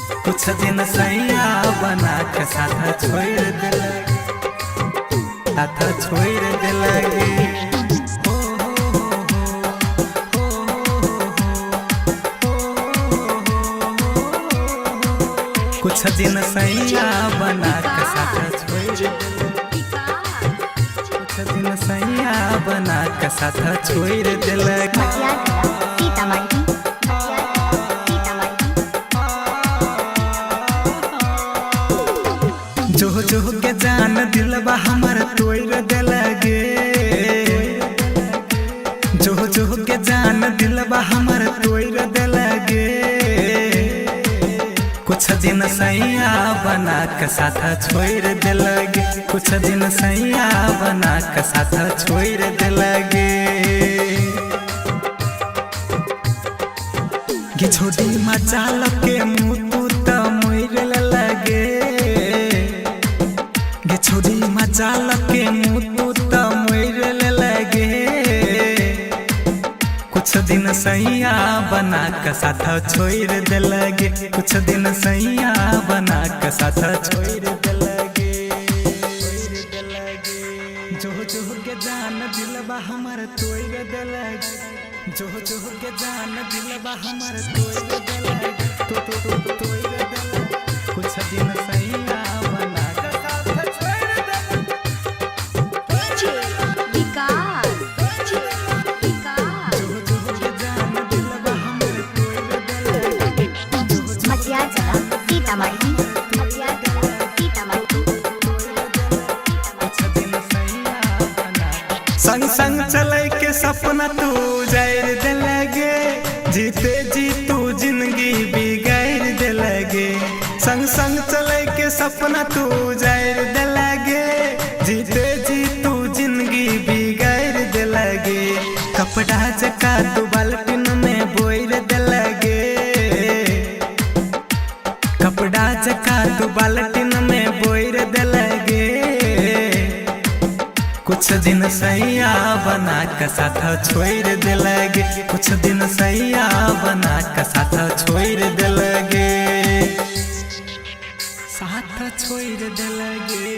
कुछ दिन सैया बना के साथ छोड़ दिलगे, साथ छोड़ दिलगे। कुछ दिन सैया बना के साथ छोड़ दिलगे, कुछ दिन सैया बना के साथ छोड़ दिलगे। जो जो के जान दिलबा हमर तोड़ दिलगे, जो जो के जान दिलबा हमर तोड़ दिलगे। कुछ दिन सैया बना के साथ छोड़ दिलगे, कुछ दिन सैया बना के साथ छोड़ दिलगे। छोटी मचाल के मुँह तू तो मोर लगे, छोटी मचाल के मुँह तू तो मोर लगे। कुछ दिन सैया बना के साथ छोड़ दिलगे, कुछ दिन सैया बना के साथ छोड़ दिलगे। जो जो के जान दिलबा हमर तोड़ दिलगे, जो जो के जान दिलबा हमर तोड़ दिलगे, तोड़ दिलगे। कुछ दिन सैया बना के साथ छोड़ दिलगे। जो जो के जान दिलबा हमर तोड़ दिलगे, कुछ दिन सैया बना संग संग चले के सपना तू जायर दिलगे, जीते जी तू जिंदगी बिगाड़ दिलगे। संग संग चले के सपना तू जायर दिलगे, जीते जी तू जिंदगी बिगाड़ दिलगे। कपड़ा जका तू बाल्टीन में बोर दिलगे, कपड़ा जका तू बाल्टीन में बोर दिलगे। कुछ दिन सैया बना के साथ छोड़ दिलगे, कुछ दिन सैया बना के साथ छोड़ दिलगे, साथ छोड़ दिलगे,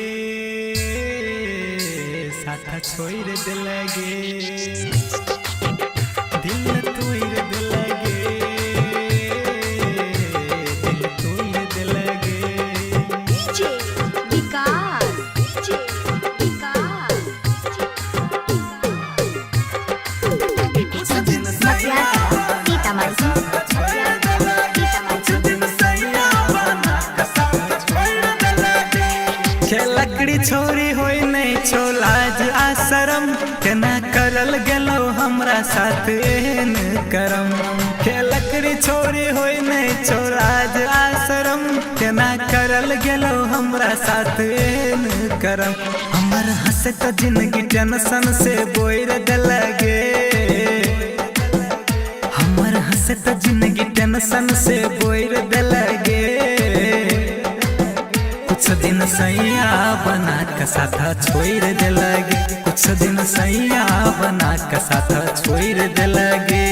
साथ छोड़ दिलगे। दिल तोड़ दिलगे, दिल तोड़ दिलगे। लकड़ी छोरी होई नहीं छोलाज आश्रम, केना करल गेलो हमरा साथ एहन करम। के लकड़ी छोरी होई नहीं छोलाज आश्रम, केना करल गेलो हमरा साथ एहन करम। हमर हंसत जिंदगी टेंशन से बोर दिलगे, हमर हंसत जिंदगी टेंशन से बोर दिलगे। कुछ दिन सैया बना के साथ छोड़ दिलगे, कुछ दिन सैया बना के साथ छोड़ दिलगे।